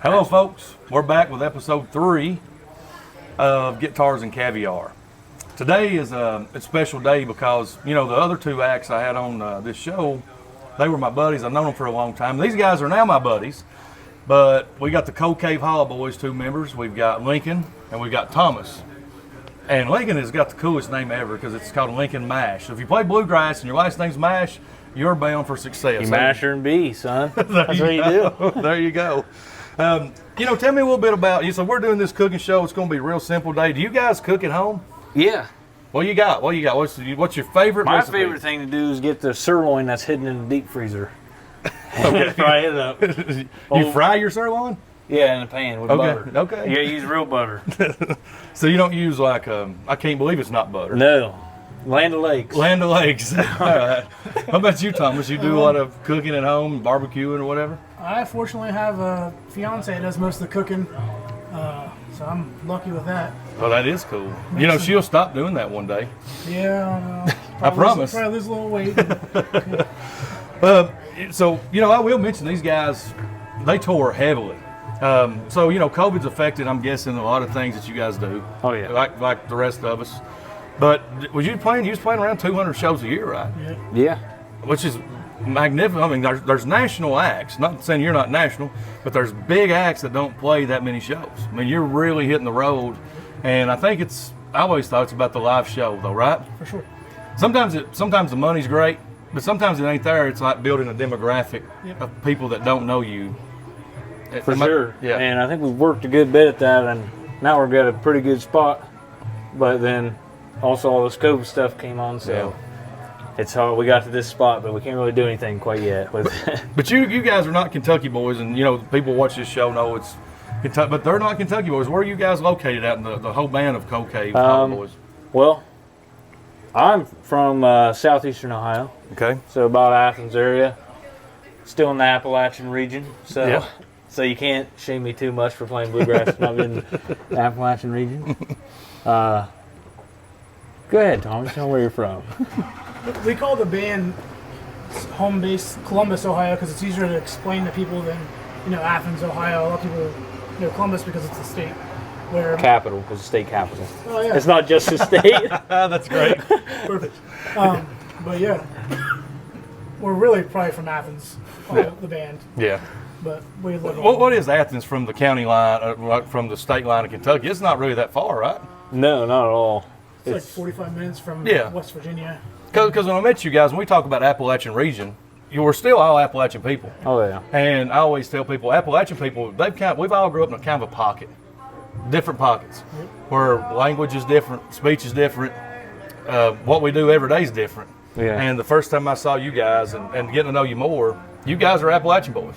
Hello, folks. We're back with episode 3 of Guitars and Caviar. Today is a special day because, you know, the other 2 acts I had on this show, they were my buddies. I've known them for a long time. These guys are now my buddies, but we got the Cold Cave Hollow Boys 2 members. We've got Lincoln and we've got Thomas. And Lincoln has got the coolest name ever because it's called Lincoln Mash. So if you play bluegrass and your last name's Mash, you're bound for success. You mash her and be, son. That's what you do. There you go. You know, tell me a little bit about you. So we're doing this cooking show. It's going to be a real simple day. Do you guys cook at home? Yeah. What you got? What's your favorite My recipe? favorite thing to do is get the sirloin that's hidden in the deep freezer. Okay. Fry it up. You fry your sirloin? Yeah, in a pan with butter. Okay. You gotta use real butter. So you don't use like, I can't believe it's not butter. No. Land O'Lakes. Land O'Lakes. All right. How about you, Thomas? You do a lot of cooking at home, barbecuing or whatever? I fortunately have a fiance that does most of the cooking, so I'm lucky with that. Oh, that is cool. You know, she'll stop doing that one day. Yeah, I promise. Probably lose a little weight. So, you know, I will mention these guys, they tour heavily. So, you know, COVID's affected, I'm guessing, a lot of things that you guys do. Oh, yeah. Like the rest of us. But you was playing around 200 shows a year, right? Yeah. Which is magnificent. I mean, there's national acts. Not saying you're not national, but there's big acts that don't play that many shows. I mean, you're really hitting the road. And I think I always thought it's about the live show, though, right? For sure. Sometimes the money's great, but sometimes it ain't there. It's like building a demographic of people that don't know you. For sure. Yeah. And I think we've worked a good bit at that, and now we've got a pretty good spot. But then also all this COVID stuff came on, so it's hard. We got to this spot, but we can't really do anything quite yet with it. But you guys are not Kentucky boys, and, you know, people watch this show know it's Kentucky, but they're not Kentucky boys. Where are you guys located at in the whole band of Cold Cave Hollow Boys? Well, I'm from southeastern Ohio. Okay. So about Athens area. Still in the Appalachian region. So so you can't shame me too much for playing bluegrass not in the Appalachian region. Go ahead, Tom. Tell me where you're from. We call the band home base Columbus, Ohio, because it's easier to explain to people than, you know, Athens, Ohio. A lot of people know Columbus because it's the state where Capital, because the state capital. Oh yeah, It's not just the state. That's great. perfect. But yeah, we're really probably from Athens, the band. Yeah. But we live. What is Athens from the county line, from the state line of Kentucky? It's not really that far, right? No, not at all. It's like 45 minutes from West Virginia. Because when I met you guys, when we talk about Appalachian region, you were still all Appalachian people. Oh yeah. And I always tell people, Appalachian people, we've all grew up in a kind of a pocket, different pockets, where language is different, speech is different, what we do every day is different. Yeah. And the first time I saw you guys and getting to know you more, you guys are Appalachian boys.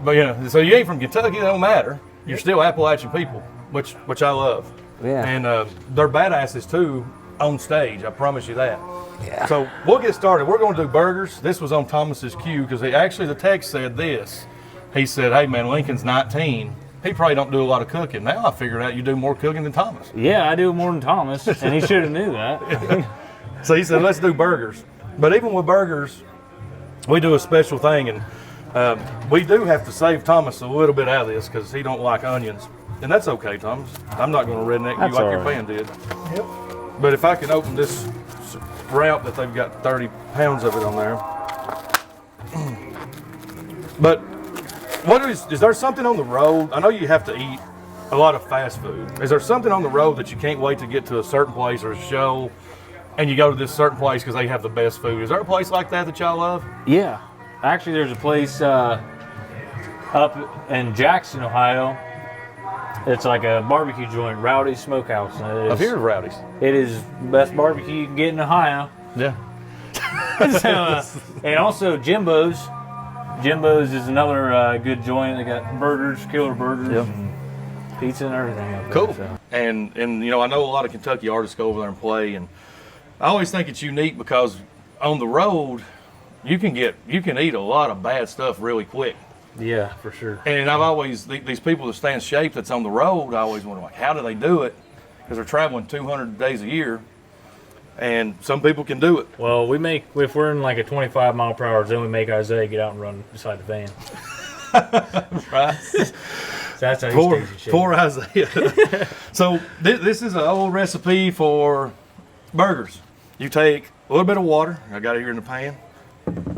But, you know, so you ain't from Kentucky, that don't matter. You're still Appalachian people, which I love. Yeah. And they're badasses too on stage, I promise you that. Yeah. So we'll get started. We're going to do burgers. This was on Thomas's cue because the text said this. He said, "Hey man, Lincoln's 19. He probably don't do a lot of cooking." Now I figured out you do more cooking than Thomas. Yeah, I do more than Thomas, and he should have knew that. So he said, "Let's do burgers." But even with burgers, we do a special thing, and we do have to save Thomas a little bit out of this because he don't like onions, and that's okay, Thomas. I'm not going to redneck you like your band did. Yep. But if I can open this route that they've got 30 pounds of it on there. But is there something on the road? I know you have to eat a lot of fast food. Is there something on the road that you can't wait to get to a certain place or a show and you go to this certain place because they have the best food? Is there a place like that y'all love? Yeah. Actually, there's a place up in Jackson, Ohio. It's like a barbecue joint, Rowdy's Smokehouse. I've heard of Rowdy's. It is the best barbecue you can get in Ohio. Yeah. And also Jimbo's. Jimbo's is another good joint. They got burgers, killer burgers, and pizza and everything up there. Cool. So. And you know, I know a lot of Kentucky artists go over there and play, and I always think it's unique because on the road you can eat a lot of bad stuff really quick. Yeah, for sure. And I've always, these people that stay in shape that's on the road, I always wonder, like, how do they do it? Because they're traveling 200 days a year, and some people can do it. Well, if we're in like a 25 mile per hour zone, we make Isaiah get out and run beside the van. Right? That's how you stage it. Poor Isaiah. So this is an old recipe for burgers. You take a little bit of water. I got it here in the pan.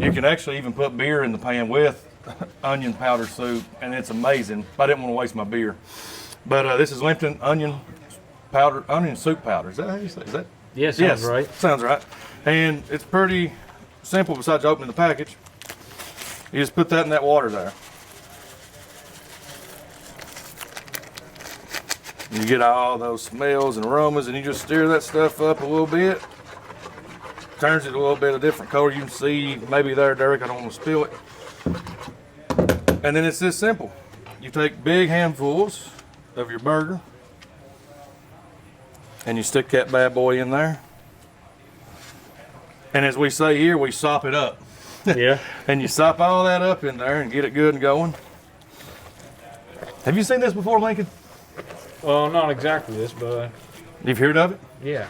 You can actually even put beer in the pan with onion powder soup, and it's amazing. I didn't want to waste my beer. But this is Lipton onion soup powder. Is that how you say it? Is that? Yeah, sounds right. Sounds right. And it's pretty simple besides opening the package. You just put that in that water there. You get all those smells and aromas, and you just stir that stuff up a little bit. Turns it a little bit of different color. You can see maybe there, Derek, I don't want to spill it. And then it's this simple. You take big handfuls of your burger, and you stick that bad boy in there. And as we say here, we sop it up. Yeah. And you sop all that up in there and get it good and going. Have you seen this before, Lincoln? Well, not exactly this, but You've heard of it? yeah.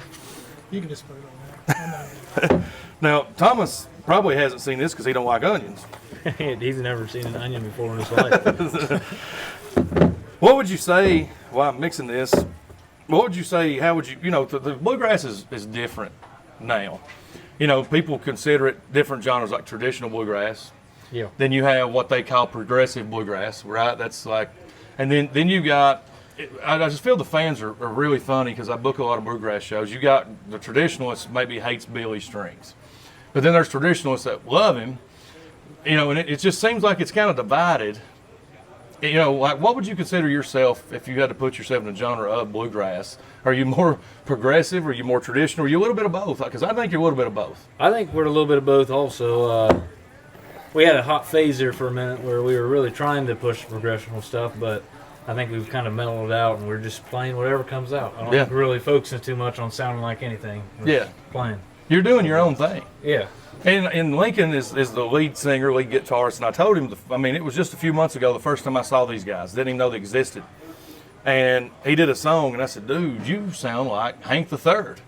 You can just put it on there. Now, Thomas probably hasn't seen this because he don't like onions. He's never seen an onion before in his life. What would you say, while I'm mixing this, what would you say, how would you, the bluegrass is different now. People consider it different genres like traditional bluegrass. Yeah. Then you have what they call progressive bluegrass, right? That's like, and then you got, I just feel the fans are really funny because I book a lot of bluegrass shows. You got the traditionalist maybe hates Billy Strings. But then there's traditionalists that love him, and it just seems like it's kind of divided. Like what would you consider yourself if you had to put yourself in a genre of bluegrass? Are you more progressive? Are you more traditional? Are you a little bit of both? Because I think you're a little bit of both. I think we're a little bit of both also. We had a hot phase there for a minute where we were really trying to push the progressional stuff, but I think we've kind of mellowed out and we're just playing whatever comes out. I don't think we're really focusing too much on sounding like anything. We're just playing. You're doing your own thing. Yeah. And Lincoln is the lead singer, lead guitarist, and I told him, it was just a few months ago the first time I saw these guys. Didn't even know they existed. And he did a song, and I said, dude, you sound like Hank the Third.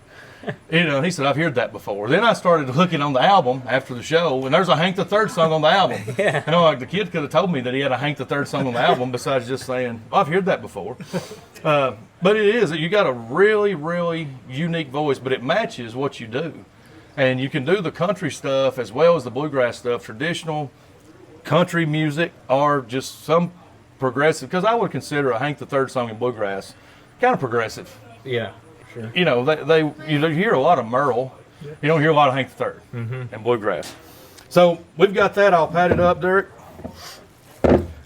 He said, I've heard that before. Then I started looking on the album after the show, and there's a Hank the Third song on the album. Yeah. And I'm like, the kid could have told me that he had a Hank the Third song on the album besides just saying, I've heard that before. But it is, you got a really, really unique voice, but it matches what you do. And you can do the country stuff as well as the bluegrass stuff, traditional country music, or just some progressive. Because I would consider a Hank the Third song in bluegrass kind of progressive. Yeah, sure. You hear a lot of Merle. You don't hear a lot of Hank the Third in bluegrass. So we've got that all patted up, Derek.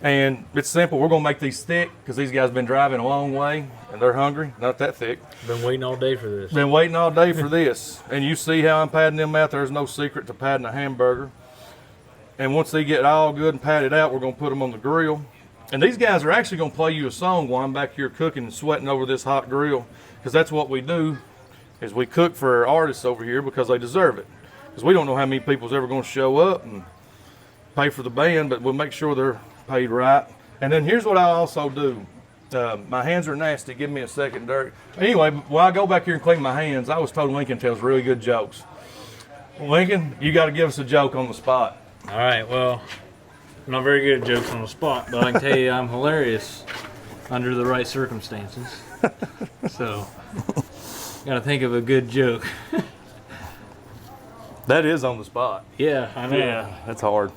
And it's simple. We're going to make these thick because these guys have been driving a long way and they're hungry. Not that thick. Been waiting all day for this. Been waiting all day for this. And you see how I'm patting them out. There's no secret to patting a hamburger. And once they get all good and patted out, we're going to put them on the grill. And these guys are actually going to play you a song while I'm back here cooking and sweating over this hot grill. Because that's what we do, is we cook for our artists over here because they deserve it. Because we don't know how many people's ever going to show up and pay for the band, but we'll make sure they're paid right. And then here's what I also do. My hands are nasty. Give me a second, Derek. Anyway, while I go back here and clean my hands, I was told Lincoln tells really good jokes. Lincoln, you got to give us a joke on the spot. All right, well, I'm not very good at jokes on the spot, but I can tell you I'm hilarious under the right circumstances. So, got to think of a good joke. That is on the spot. Yeah, I know. Yeah, that's hard.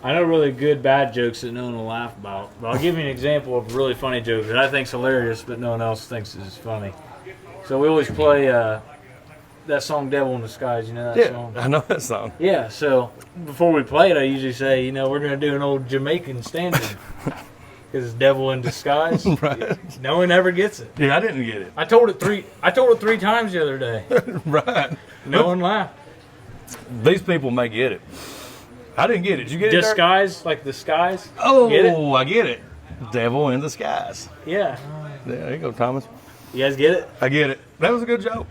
I know really good bad jokes that no one will laugh about, but I'll give you an example of a really funny joke that I think's hilarious, but no one else thinks is funny. So we always play that song "Devil in Disguise." You know that song? I know that song. Yeah. So before we play it, I usually say, we're gonna do an old Jamaican standard because it's "Devil in Disguise." Right. No one ever gets it. Yeah, I didn't get it. I told it three times the other day. Right. No one laughed. These people may get it. I didn't get it. Did you get it? Disguise, like the skies. Oh, get it? I get it. Devil in disguise. Yeah. There you go, Thomas. You guys get it? I get it. That was a good joke.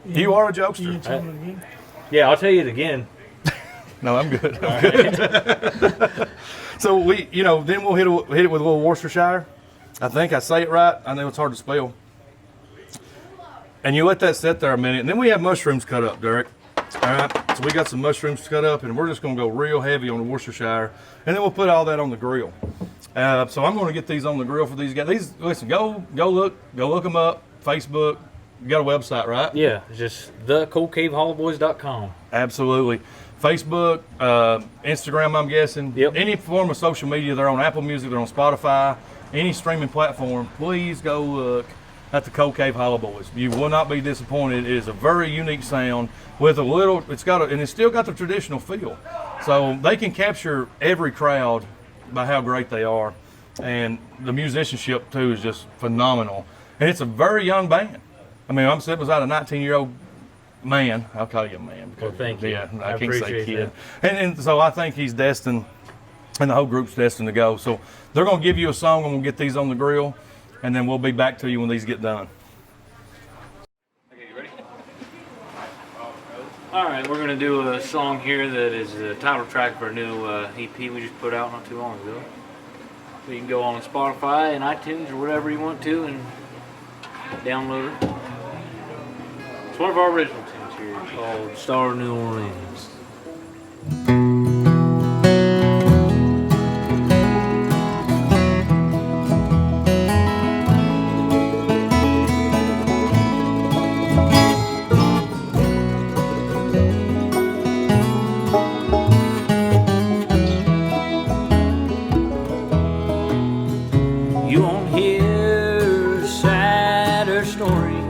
You are a jokester. Tell me again. Yeah, I'll tell you it again. No, I'm good. I'm good. So then we'll hit it with a little Worcestershire. I think I say it right. I know it's hard to spell. And you let that sit there a minute, and then we have mushrooms cut up, Derek. All right, so we got some mushrooms cut up, and we're just going to go real heavy on the Worcestershire, and then we'll put all that on the grill. So I'm going to get these on the grill for these guys. Listen, go look them up. Facebook. You got a website, right? Yeah, it's just thecoldcavehollowboys.com. Absolutely. Facebook, Instagram, I'm guessing. Yep. Any form of social media. They're on Apple Music. They're on Spotify. Any streaming platform. Please go look at the Cold Cave Hollow Boys. You will not be disappointed. It is a very unique sound with and it's still got the traditional feel. So they can capture every crowd by how great they are. And the musicianship too is just phenomenal. And it's a very young band. I mean, I'm saying beside a 19-year-old man. I'll call you a man. Well, thank you. Yeah, I can't say kid. That. And so I think he's destined, and the whole group's destined to go. So they're going to give you a song, and we'll get these on the grill, and then we'll be back to you when these get done. Okay, you ready? All right, we're going to do a song here that is the title track for a new EP we just put out not too long ago. So you can go on Spotify and iTunes or whatever you want to and download it. It's one of our original tunes here called Star of New Orleans. You won't hear a sadder story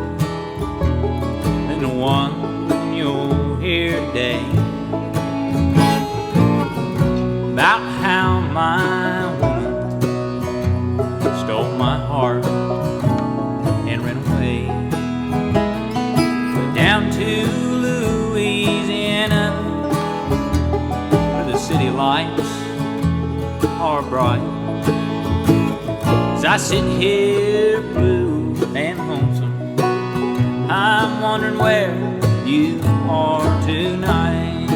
than the one you'll hear today, about how my woman stole my heart and ran away down to Louisiana, where the city lights are bright. As I sit here blue and lonesome, I'm wondering where you are tonight.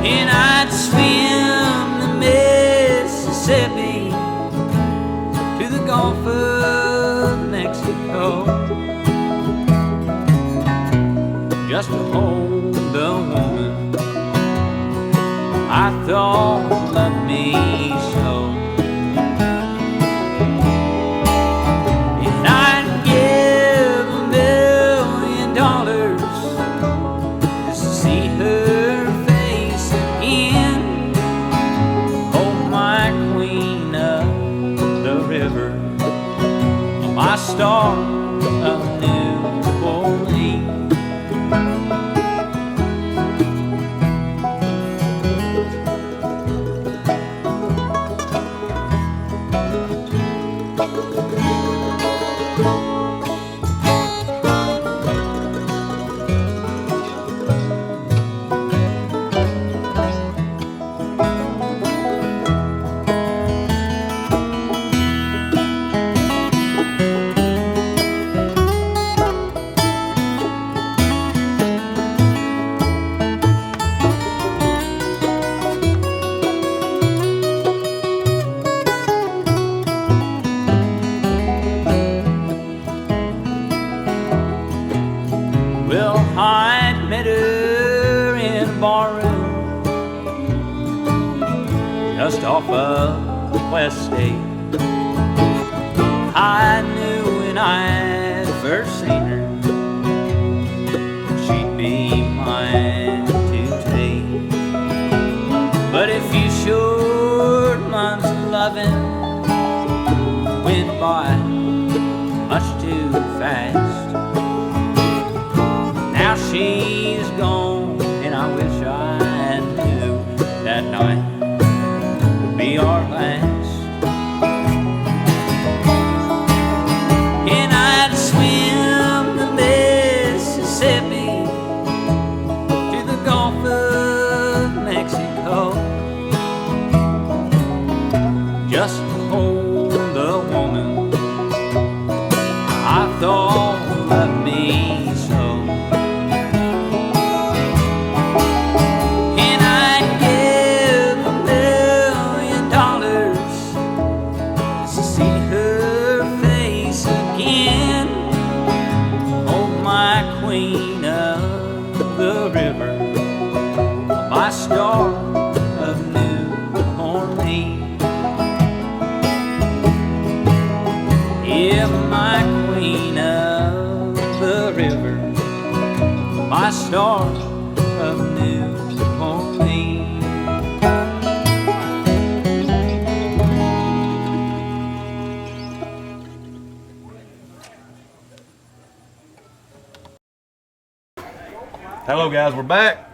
And I'd swim the Mississippi to the Gulf of Mexico, just to hold the woman I thought loved me so. And I'd give $1 million just to see her face again. Oh, my queen of the river, my star of New Orleans. Well, I'd met her in a barroom just off of West State. I knew when I first seen her she'd be mine to take. But a few short months of loving went by much too fast. Now she's gone, and I wish I knew that night would be our last. And I'd swim the Mississippi to the Gulf of Mexico, just to hold the woman I thought loved me so. on me. Yeah, my queen of the river, my star of new on me. Hello guys, we're back,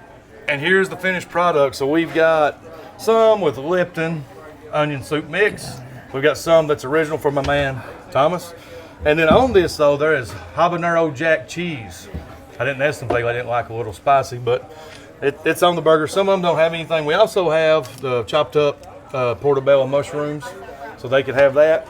and here's the finished product. So we've got some with Lipton onion soup mix. We've got some that's original for my man Thomas, and then on this though there is habanero jack cheese. I didn't ask them, I didn't like a little spicy, but it's on the burger. Some of them don't have anything. We also have the chopped up portobello mushrooms, so they could have that.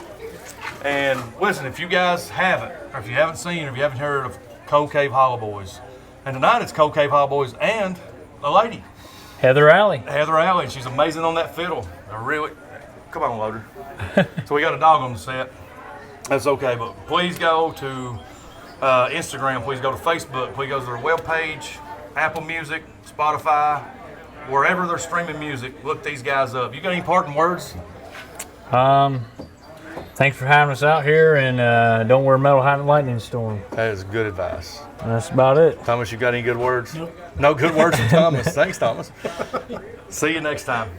And listen, if you guys haven't, or if you haven't seen, or if you haven't heard of Cold Cave Hollow Boys, and tonight it's Cold Cave Hollow Boys and a lady, Heather Alley. Heather Alley. She's amazing on that fiddle. I really, come on, Loader. So we got a dog on the set. That's okay, but please go to Instagram. Please go to Facebook. Please go to their webpage, Apple Music, Spotify, wherever they're streaming music. Look these guys up. You got any parting words? Thanks for having us out here, and don't wear metal hat in a lightning storm. That is good advice. And that's about it. Thomas, you got any good words? Nope. No good words from Thomas. Thanks, Thomas. See you next time.